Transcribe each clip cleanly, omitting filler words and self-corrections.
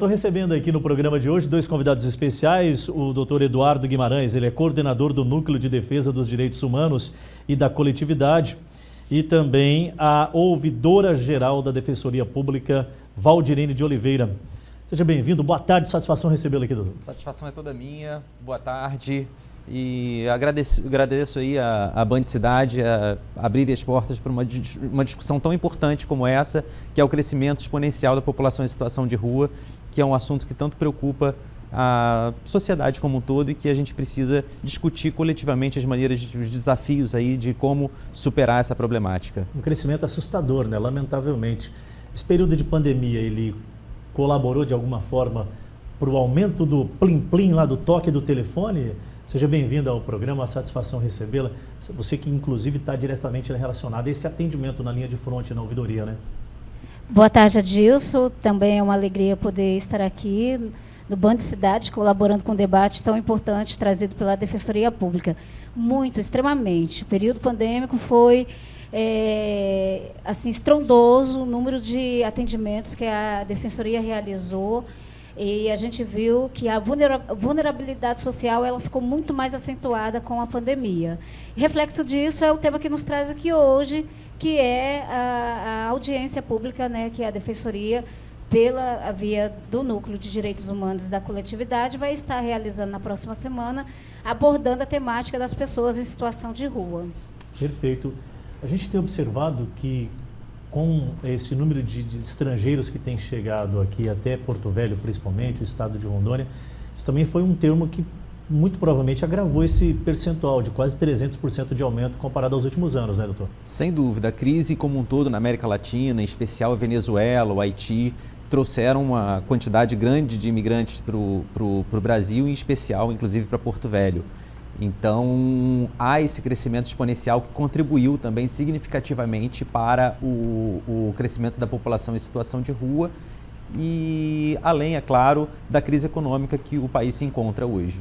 estou recebendo aqui no programa de hoje dois convidados especiais, o Dr. Eduardo Guimarães, ele é coordenador do Núcleo de Defesa dos Direitos Humanos e da Coletividade, e também a ouvidora-geral da Defensoria Pública, Valdirene de Oliveira. Seja bem-vindo, boa tarde, satisfação recebê-lo aqui, doutor. Satisfação é toda minha, boa tarde. E agradeço aí a Band Cidade a abrir as portas para uma discussão tão importante como essa, que é o crescimento exponencial da população em situação de rua, que é um assunto que tanto preocupa a sociedade como um todo e que a gente precisa discutir coletivamente as maneiras, os desafios aí de como superar essa problemática. Um crescimento assustador, né? Lamentavelmente. Esse período de pandemia, ele colaborou de alguma forma para o aumento do plim-plim lá do toque do telefone? Seja bem-vindo ao programa, a satisfação recebê-la. Você que inclusive está diretamente relacionado a esse atendimento na linha de fronte, na ouvidoria, né? Boa tarde, Adilson. Também é uma alegria poder estar aqui no Band Cidade, colaborando com um debate tão importante trazido pela Defensoria Pública. Muito, extremamente. O período pandêmico foi assim, estrondoso o número de atendimentos que a Defensoria realizou. E a gente viu que a vulnerabilidade social ela ficou muito mais acentuada com a pandemia. Reflexo disso é o tema que nos traz aqui hoje, que é a audiência pública, né, que a Defensoria, pela via do Núcleo de Direitos Humanos da Coletividade, vai estar realizando na próxima semana, abordando a temática das pessoas em situação de rua. Perfeito. A gente tem observado que, com esse número de estrangeiros que tem chegado aqui, até Porto Velho, principalmente, o estado de Rondônia, isso também foi um termo que muito provavelmente agravou esse percentual de quase 300% de aumento comparado aos últimos anos, né, doutor? Sem dúvida. A crise como um todo na América Latina, em especial a Venezuela, o Haiti, trouxeram uma quantidade grande de imigrantes para o Brasil, em especial, inclusive, para Porto Velho. Então, há esse crescimento exponencial que contribuiu também significativamente para o crescimento da população em situação de rua e, além, é claro, da crise econômica que o país se encontra hoje.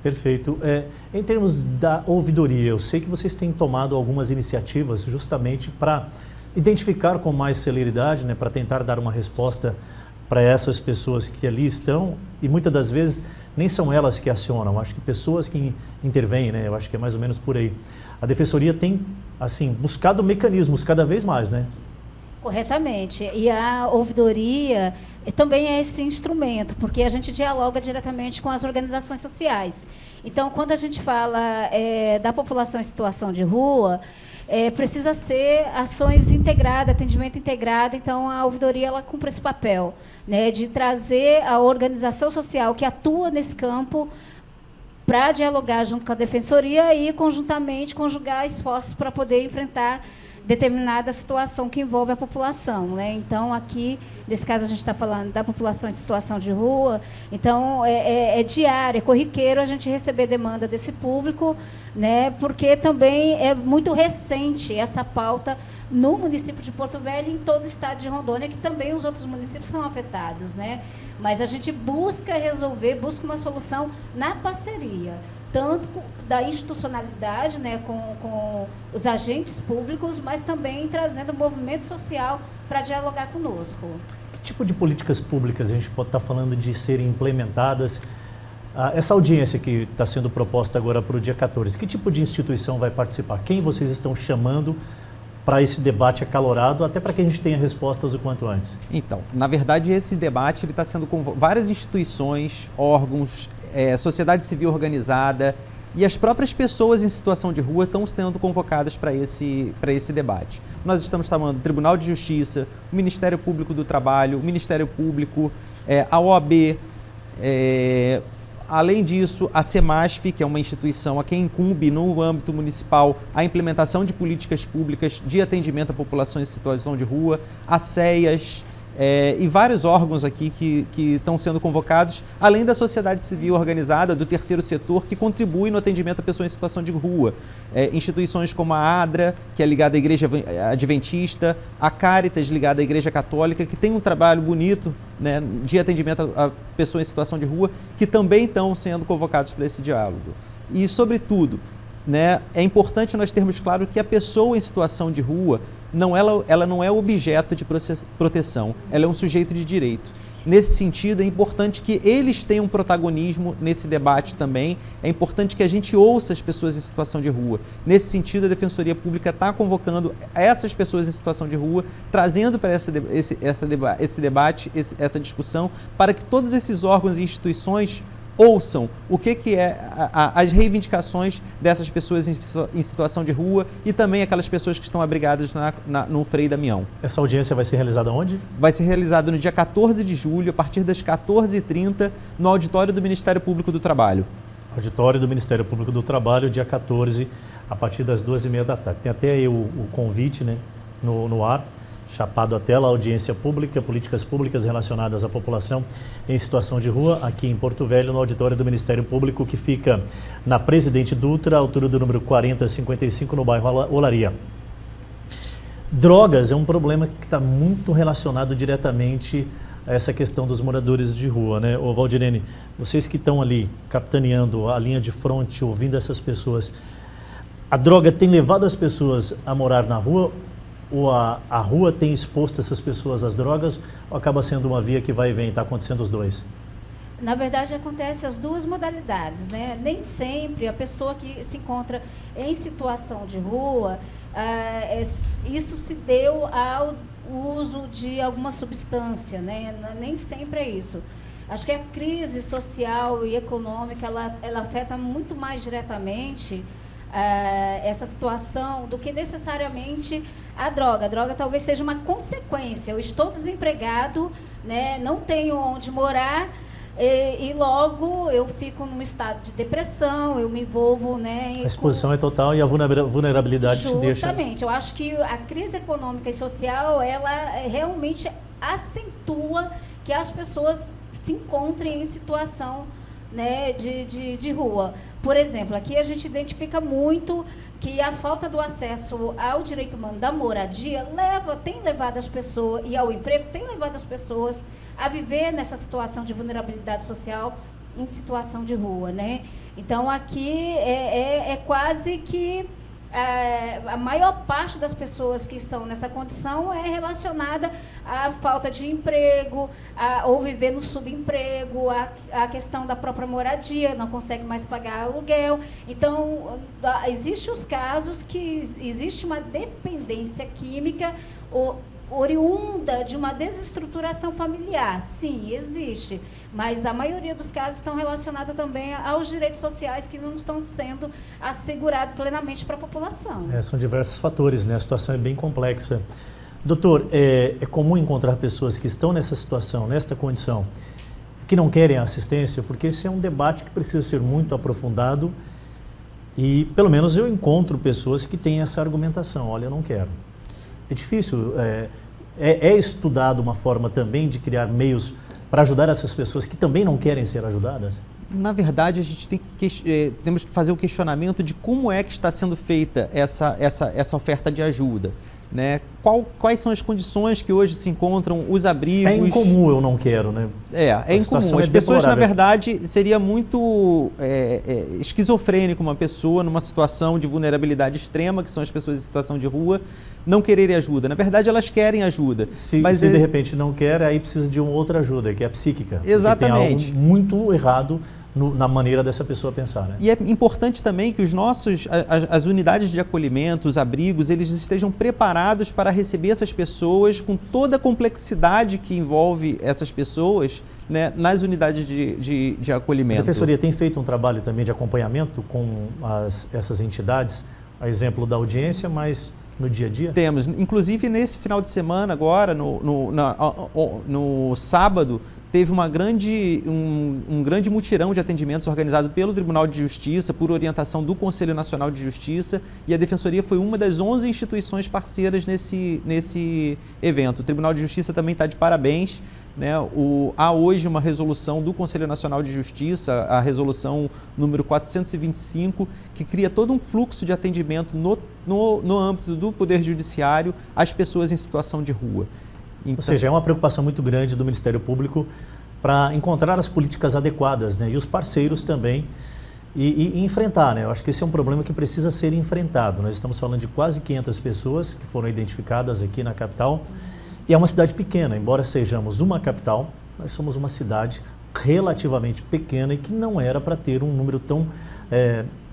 Perfeito. Em termos da ouvidoria, eu sei que vocês têm tomado algumas iniciativas justamente para identificar com mais celeridade, né, para tentar dar uma resposta para essas pessoas que ali estão e muitas das vezes nem são elas que acionam, acho que pessoas que intervêm, né? Eu acho que é mais ou menos por aí. A Defensoria tem, assim, buscado mecanismos cada vez mais, né? Corretamente. E a ouvidoria também é esse instrumento, porque a gente dialoga diretamente com as organizações sociais. Então, quando a gente fala da população em situação de rua, precisa ser ações integradas, atendimento integrado. Então, a ouvidoria ela cumpre esse papel, né, de trazer a organização social que atua nesse campo para dialogar junto com a Defensoria e, conjuntamente, conjugar esforços para poder enfrentar determinada situação que envolve a população, né? Então, aqui, nesse caso, a gente está falando da população em situação de rua, então, é diário, é corriqueiro a gente receber demanda desse público, né? Porque também é muito recente essa pauta no município de Porto Velho e em todo o estado de Rondônia, que também os outros municípios são afetados, né? Mas a gente busca resolver, busca uma solução na parceria, tanto da institucionalidade, né, com os agentes públicos, mas também trazendo o movimento social para dialogar conosco. Que tipo de políticas públicas a gente pode estar falando de serem implementadas? Essa audiência que está sendo proposta agora para o dia 14, que tipo de instituição vai participar? Quem vocês estão chamando para esse debate acalorado, até para que a gente tenha respostas o quanto antes? Então, na verdade, esse debate está sendo com várias instituições, órgãos, sociedade civil organizada e as próprias pessoas em situação de rua estão sendo convocadas para esse debate. Nós estamos chamando o Tribunal de Justiça, o Ministério Público do Trabalho, o Ministério Público, a OAB, além disso, a CEMASF, que é uma instituição a quem incumbe no âmbito municipal a implementação de políticas públicas de atendimento à população em situação de rua, a CEAS, e vários órgãos aqui que estão sendo convocados, além da sociedade civil organizada, do terceiro setor, que contribui no atendimento a pessoas em situação de rua. Instituições como a ADRA, que é ligada à Igreja Adventista, a Caritas, ligada à Igreja Católica, que tem um trabalho bonito, né, de atendimento a pessoas em situação de rua, que também estão sendo convocados para esse diálogo. E, sobretudo, né, é importante nós termos claro que a pessoa em situação de rua ela não é objeto de proteção, ela é um sujeito de direito. Nesse sentido, é importante que eles tenham protagonismo nesse debate também, é importante que a gente ouça as pessoas em situação de rua. Nesse sentido, a Defensoria Pública está convocando essas pessoas em situação de rua, trazendo para esse debate, essa discussão, para que todos esses órgãos e instituições ouçam o que é as reivindicações dessas pessoas em situação de rua e também aquelas pessoas que estão abrigadas no Frei Damião. Essa audiência vai ser realizada onde? Vai ser realizada no dia 14 de julho, a partir das 14h30, no auditório do Ministério Público do Trabalho. Auditório do Ministério Público do Trabalho, dia 14, a partir das 2h30 da tarde. Tem até aí o convite, né, no ar, chapado a tela, audiência pública, políticas públicas relacionadas à população em situação de rua, aqui em Porto Velho, no auditório do Ministério Público, que fica na Presidente Dutra, altura do número 4055, no bairro Olaria. Drogas é um problema que está muito relacionado diretamente a essa questão dos moradores de rua, né? Ô Valdirene, vocês que estão ali capitaneando a linha de frente, ouvindo essas pessoas, a droga tem levado as pessoas a morar na rua? Ou a rua tem exposto essas pessoas às drogas, ou acaba sendo uma via que vai e vem, está acontecendo os dois? Na verdade, acontece as duas modalidades, né? Nem sempre a pessoa que se encontra em situação de rua, isso se deu ao uso de alguma substância, né? Nem sempre é isso. Acho que a crise social e econômica, ela afeta muito mais diretamente essa situação do que necessariamente a droga. A droga talvez seja uma consequência. Eu estou desempregado, né, não tenho onde morar e logo eu fico num estado de depressão, eu me envolvo... Né, a exposição é total e a vulnerabilidade te deixa... Justamente. Eu acho que a crise econômica e social, ela realmente acentua que as pessoas se encontrem em situação, né, de rua. Por exemplo, aqui a gente identifica muito que a falta do acesso ao direito humano da moradia tem levado as pessoas, e ao emprego, tem levado as pessoas a viver nessa situação de vulnerabilidade social em situação de rua, né? Então, aqui é quase que a maior parte das pessoas que estão nessa condição é relacionada à falta de emprego, ou viver no subemprego, a questão da própria moradia, não consegue mais pagar aluguel. Então, existem os casos que existe uma dependência química oriunda de uma desestruturação familiar. Sim, existe, mas a maioria dos casos estão relacionados também aos direitos sociais que não estão sendo assegurados plenamente para a população. São diversos fatores, né? A situação é bem complexa. Doutor, é comum encontrar pessoas que estão nessa situação, nesta condição, que não querem assistência, porque esse é um debate que precisa ser muito aprofundado e, pelo menos, eu encontro pessoas que têm essa argumentação: olha, eu não quero. É difícil, é estudado uma forma também de criar meios para ajudar essas pessoas que também não querem ser ajudadas? Na verdade, a gente temos que fazer o questionamento de como é que está sendo feita essa oferta de ajuda, né? Quais são as condições que hoje se encontram, os abrigos... É incomum, eu não quero, né? É incomum. As pessoas, na verdade, seria muito esquizofrênico uma pessoa numa situação de vulnerabilidade extrema, que são as pessoas em situação de rua, não quererem ajuda. Na verdade, elas querem ajuda. Se de repente não quer, aí precisa de uma outra ajuda, que é a psíquica. Exatamente. Tem algo muito errado na maneira dessa pessoa pensar, né? E é importante também que as unidades de acolhimento, os abrigos, eles estejam preparados para receber essas pessoas com toda a complexidade que envolve essas pessoas, né, nas unidades de acolhimento. A Defensoria tem feito um trabalho também de acompanhamento com essas entidades, a exemplo da audiência, mas no dia a dia? Temos. Inclusive, nesse final de semana, agora, no sábado, teve um grande mutirão de atendimentos organizado pelo Tribunal de Justiça, por orientação do Conselho Nacional de Justiça, e a Defensoria foi uma das 11 instituições parceiras nesse evento. O Tribunal de Justiça também está de parabéns, né? Há hoje uma resolução do Conselho Nacional de Justiça, a resolução número 425, que cria todo um fluxo de atendimento no âmbito do Poder Judiciário às pessoas em situação de rua. Então, ou seja, é uma preocupação muito grande do Ministério Público para encontrar as políticas adequadas, né? E os parceiros também e enfrentar, né? Eu acho que esse é um problema que precisa ser enfrentado. Nós estamos falando de quase 500 pessoas que foram identificadas aqui na capital, e é uma cidade pequena, embora sejamos uma capital, nós somos uma cidade relativamente pequena e que não era para ter um número tão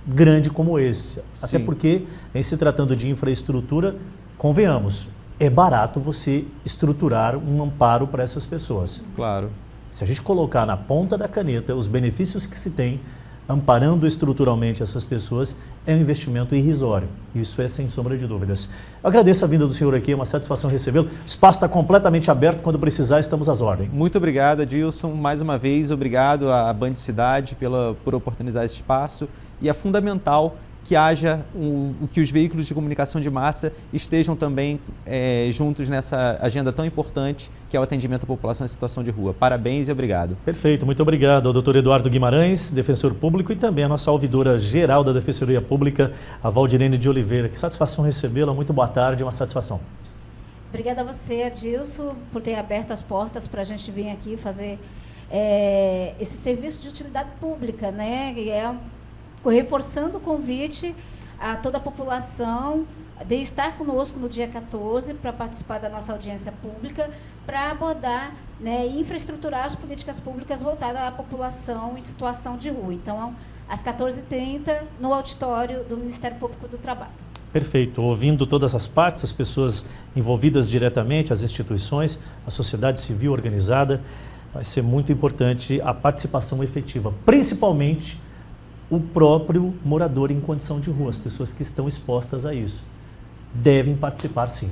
grande como esse. Até porque, em se tratando de infraestrutura, convenhamos, é barato você estruturar um amparo para essas pessoas. Claro. Se a gente colocar na ponta da caneta os benefícios que se tem amparando estruturalmente essas pessoas, é um investimento irrisório. Isso é sem sombra de dúvidas. Eu agradeço a vinda do senhor aqui, é uma satisfação recebê-lo. O espaço está completamente aberto, quando precisar estamos às ordens. Muito obrigado, Adilson. Mais uma vez, obrigado à Band Cidade por oportunizar esse espaço. E é fundamental que haja que os veículos de comunicação de massa estejam também juntos nessa agenda tão importante que é o atendimento à população em situação de rua. Parabéns e obrigado. Perfeito, muito obrigado ao doutor Eduardo Guimarães, defensor público, e também a nossa ouvidora geral da Defensoria Pública, a Valdirene de Oliveira. Que satisfação recebê-la, muito boa tarde, uma satisfação. Obrigada a você, Adilson, por ter aberto as portas para a gente vir aqui fazer esse serviço de utilidade pública, né? Reforçando o convite a toda a população de estar conosco no dia 14 para participar da nossa audiência pública, para abordar, né, e infraestruturar as políticas públicas voltadas à população em situação de rua. Então, às 14h30, no auditório do Ministério Público do Trabalho. Perfeito. Ouvindo todas as partes, as pessoas envolvidas diretamente, as instituições, a sociedade civil organizada, vai ser muito importante a participação efetiva, principalmente o próprio morador em condição de rua, as pessoas que estão expostas a isso. Devem participar, sim.